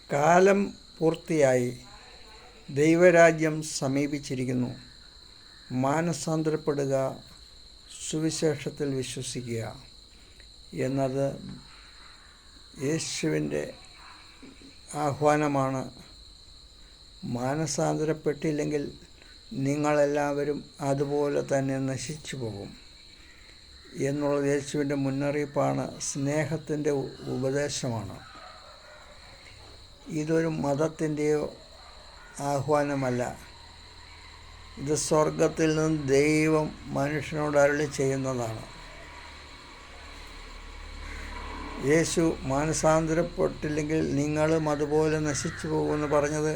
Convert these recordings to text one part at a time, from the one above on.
കാലം പൂർത്തിയായി, ദൈവരാജ്യം സമീപിച്ചിരിക്കുന്നു. മാനസാന്തരപ്പെടുക, സുവിശേഷത്തിൽ വിശ്വസിക്കുക എന്നത് യേശുവിൻ്റെ ആഹ്വാനമാണ്. മാനസാന്തരപ്പെട്ടില്ലെങ്കിൽ നിങ്ങളെല്ലാവരും അതുപോലെ തന്നെ നശിച്ചു പോകും എന്നുള്ളത് യേശുവിൻ്റെ മുന്നറിയിപ്പാണ്, സ്നേഹത്തിൻ്റെ ഉപദേശമാണ്. ഇതൊരു മതത്തിൻ്റെയോ ആഹ്വാനമല്ല. ഇത് സ്വർഗത്തിൽ നിന്ന് ദൈവം മനുഷ്യനോട് അരുളി ചെയ്യുന്നതാണ്. യേശു മാനസാന്തരപ്പെട്ടില്ലെങ്കിൽ നിങ്ങളും അതുപോലെ നശിച്ചു പോകുമെന്ന് പറഞ്ഞത്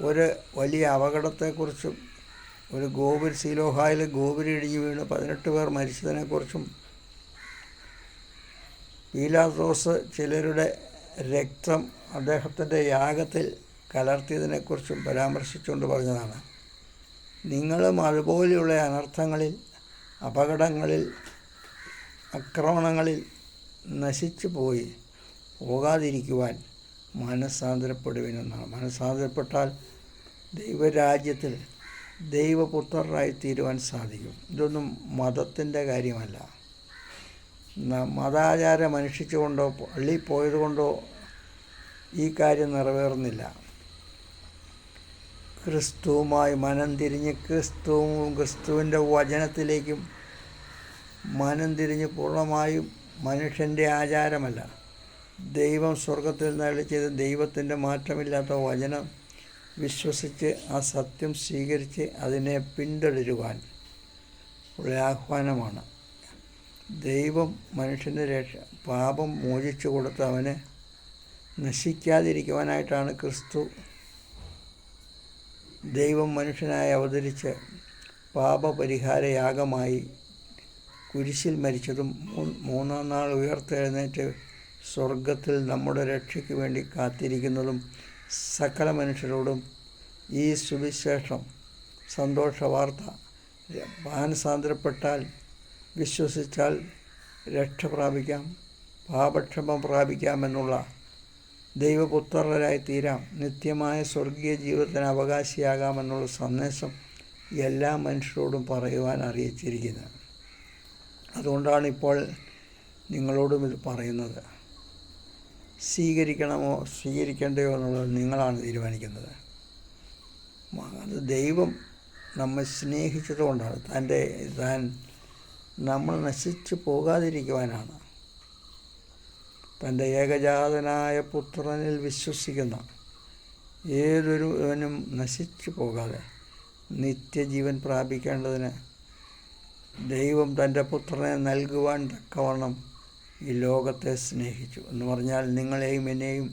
ഒരു വലിയ അപകടത്തെക്കുറിച്ചും സീലോഹായിൽ ഗോപുരം ഇടിഞ്ഞു വീണ് 18 പേർ മരിച്ചതിനെക്കുറിച്ചും പീലാത്തോസ് ചിലരുടെ രക്തം അദ്ദേഹത്തിൻ്റെ യാഗത്തിൽ കലർത്തിയതിനെക്കുറിച്ചും പരാമർശിച്ചുകൊണ്ട് പറഞ്ഞതാണ്. നിങ്ങളും അതുപോലെയുള്ള അനർത്ഥങ്ങളിൽ, അപകടങ്ങളിൽ, ആക്രമണങ്ങളിൽ നശിച്ചു പോകാതിരിക്കുവാൻ മനസ്സാന്തരപ്പെടുവിനെന്നാണ്. മനസ്സാന്തരപ്പെട്ടാൽ ദൈവരാജ്യത്തിൽ ദൈവപുത്രരായി തീരുവാൻ സാധിക്കും. ഇതൊന്നും മതത്തിൻ്റെ കാര്യമല്ല. മതാചാരം അനുഷ്ഠിച്ചുകൊണ്ടോ പള്ളിയിൽ പോയതുകൊണ്ടോ ഈ കാര്യം നിറവേറുന്നില്ല. ക്രിസ്തുവുമായി മനം തിരിഞ്ഞ് ക്രിസ്തുവിൻ്റെ വചനത്തിലേക്കും മനം തിരിഞ്ഞ് പൂർണ്ണമായും മനുഷ്യൻ്റെ ആചാരമല്ല, ദൈവം സ്വർഗത്തിൽ നിന്ന് ചെയ്ത ദൈവത്തിൻ്റെ മാറ്റമില്ലാത്ത വചനം വിശ്വസിച്ച് ആ സത്യം സ്വീകരിച്ച് അതിനെ പിന്തുടരുവാൻ ഉള്ള ആഹ്വാനമാണ്. ദൈവം മനുഷ്യൻ്റെ പാപം മോചിച്ചു കൊടുത്ത് അവന് നശിക്കാതിരിക്കുവാനായിട്ടാണ് ക്രിസ്തു ദൈവം മനുഷ്യനായി അവതരിച്ച് പാപപരിഹാരയാഗമായി കുരിശിൽ മരിച്ചതും 3-ാം നാൾ ഉയർത്തെഴുന്നേറ്റ് സ്വർഗത്തിൽ നമ്മുടെ രക്ഷയ്ക്ക് വേണ്ടി കാത്തിരിക്കുന്നതും സകല മനുഷ്യരോടും ഈ സുവിശേഷം, സന്തോഷവാർത്ത, മാനസാന്തരപ്പെട്ടാൽ, വിശ്വസിച്ചാൽ രക്ഷ പ്രാപിക്കാം, പാപക്ഷമ പ്രാപിക്കാമെന്നുള്ള ദൈവപുത്രരായി തീരാം, നിത്യമായ സ്വർഗീയ ജീവിതത്തിന് അവകാശിയാകാമെന്നുള്ള സന്ദേശം എല്ലാ മനുഷ്യരോടും പറയുവാൻ അറിയിച്ചിരിക്കുന്നത്. അതുകൊണ്ടാണ് ഇപ്പോൾ നിങ്ങളോടും ഇത് പറയുന്നത്. സ്വീകരിക്കണമോ സ്വീകരിക്കേണ്ടയോ എന്നുള്ളത് നിങ്ങളാണ് തീരുമാനിക്കുന്നത്. അത് ദൈവം നമ്മെ സ്നേഹിച്ചത് കൊണ്ടാണ്, താൻ നമ്മൾ നശിച്ചു പോകാതിരിക്കുവാനാണ്. തൻ്റെ ഏകജാതനായ പുത്രനിൽ വിശ്വസിക്കുന്ന ഏതൊരുവനും നശിച്ചു പോകാതെ നിത്യജീവൻ പ്രാപിക്കേണ്ടതിന് ദൈവം തൻ്റെ പുത്രനെ നൽകുവാൻ തക്കവണ്ണം ഈ ലോകത്തെ സ്നേഹിച്ചു. എന്ന് പറഞ്ഞാൽ നിങ്ങളെയും എന്നെയും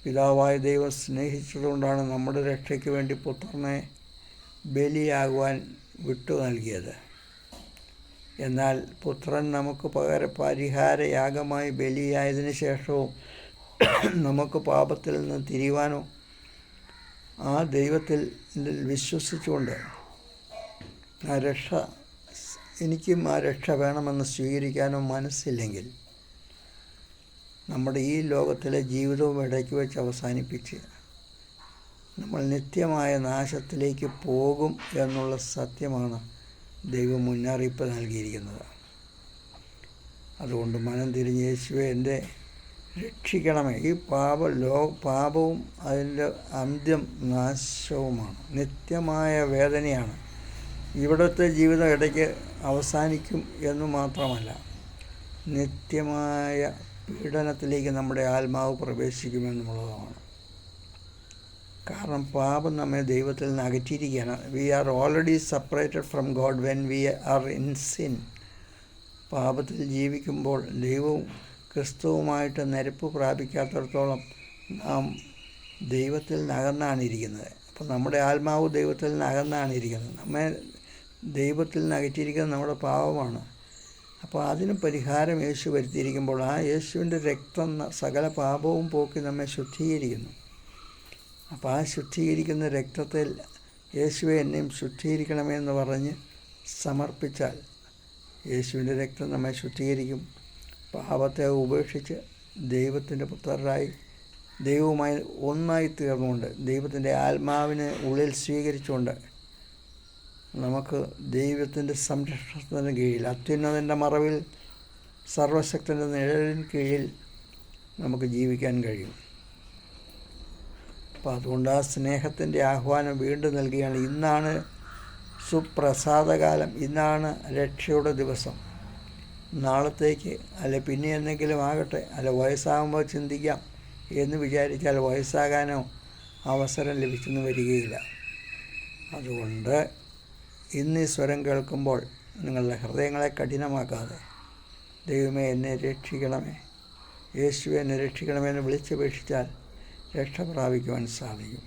പിതാവായ ദൈവം സ്നേഹിച്ചതുകൊണ്ടാണ് നമ്മുടെ രക്ഷയ്ക്ക് വേണ്ടി പുത്രനെ ബലിയാകുവാൻ വിട്ടു നൽകിയത്. എന്നാൽ പുത്രൻ നമുക്ക് പരിഹാരയാഗമായി ബലിയായതിനു ശേഷവും നമുക്ക് പാപത്തിൽ നിന്ന് തിരിയുവാനോ ആ ദൈവത്തിൽ വിശ്വസിച്ചുകൊണ്ട് എനിക്കും ആ രക്ഷ വേണമെന്ന് സ്വീകരിക്കാനോ മനസ്സില്ലെങ്കിൽ നമ്മുടെ ഈ ലോകത്തിലെ ജീവിതവും ഇടയ്ക്ക് വെച്ച് അവസാനിപ്പിച്ച് നമ്മൾ നിത്യമായ നാശത്തിലേക്ക് പോകും എന്നുള്ള സത്യമാണ് ദൈവം മുന്നറിയിപ്പ് നൽകിയിരിക്കുന്നത്. അതുകൊണ്ട് മനം തിരിഞ്ഞ് യേശുവേ എന്നെ രക്ഷിക്കണമേ. ഈ പാപവും അതിൻ്റെ അന്ത്യം നാശവുമാണ്, നിത്യമായ വേദനയാണ്. ഇവിടുത്തെ ജീവിതം ഇടയ്ക്ക് അവസാനിക്കും എന്ന് മാത്രമല്ല, നിത്യമായ പീഡനത്തിലേക്ക് നമ്മുടെ ആത്മാവ് പ്രവേശിക്കുമെന്നുള്ളതാണ്. കാരണം പാപം നമ്മെ ദൈവത്തിൽ നിന്ന് അകറ്റിയിരിക്കുകയാണ്. We are already separated from God when we are in sin. പാപത്തിൽ ജീവിക്കുമ്പോൾ ദൈവവും ക്രിസ്തുവുമായിട്ട് നിരപ്പ് പ്രാപിക്കാത്തിടത്തോളം നാം ദൈവത്തിൽ നിന്ന് അകന്നാണ് ഇരിക്കുന്നത്. അപ്പോൾ നമ്മുടെ ആത്മാവ് ദൈവത്തിൽ നിന്ന് അകന്നാണ് ഇരിക്കുന്നത്. നമ്മെ ദൈവത്തിൽ നിന്ന് അകറ്റിയിരിക്കുന്നത് നമ്മുടെ പാപമാണ്. അപ്പോൾ അതിന് പരിഹാരം യേശു വരുത്തിയിരിക്കുമ്പോൾ ആ യേശുവിൻ്റെ രക്തം സകല പാപവും പോക്കി നമ്മെ ശുദ്ധീകരിക്കുന്നു. അപ്പോൾ ആ ശുദ്ധീകരിക്കുന്ന രക്തത്തിൽ യേശുവെ എന്നെയും ശുദ്ധീകരിക്കണമെന്ന് പറഞ്ഞ് സമർപ്പിച്ചാൽ യേശുവിൻ്റെ രക്തം നമ്മെ ശുദ്ധീകരിക്കും. പാപത്തെ ഉപേക്ഷിച്ച് ദൈവത്തിൻ്റെ പുത്രരായി ദൈവവുമായി ഒന്നായി തീർന്നുകൊണ്ട് ദൈവത്തിൻ്റെ ആത്മാവിനെ ഉള്ളിൽ സ്വീകരിച്ചുകൊണ്ട് നമുക്ക് ദൈവത്തിൻ്റെ സംരക്ഷണത്തിന് കീഴിൽ അത്യുന്നതൻ്റെ മറവിൽ സർവശക്തൻ്റെ നിഴലിന് കീഴിൽ നമുക്ക് ജീവിക്കാൻ കഴിയും. അപ്പോൾ അതുകൊണ്ട് ആ സ്നേഹത്തിൻ്റെ ആഹ്വാനം വീണ്ടും നൽകുകയാണ്. ഇന്നാണ് സുപ്രസാദകാലം, ഇന്നാണ് രക്ഷയുടെ ദിവസം. നാളത്തേക്ക് അല്ലെ പിന്നെ എന്തെങ്കിലും ആകട്ടെ, അല്ല വയസ്സാകുമ്പോൾ ചിന്തിക്കാം എന്ന് വിചാരിച്ചാൽ വയസ്സാകാനോ അവസരം ലഭിച്ചെന്ന് വരികയില്ല. അതുകൊണ്ട് ഇന്ന് ഈ സ്വരം കേൾക്കുമ്പോൾ നിങ്ങളുടെ ഹൃദയങ്ങളെ കഠിനമാക്കാതെ ദൈവമേ എന്നെ രക്ഷിക്കണമേ, യേശുവെ എന്നെ രക്ഷിക്കണമേ എന്ന് വിളിച്ചപേക്ഷിച്ചാൽ രക്ഷ പ്രാപിക്കുവാൻ സാധിക്കും.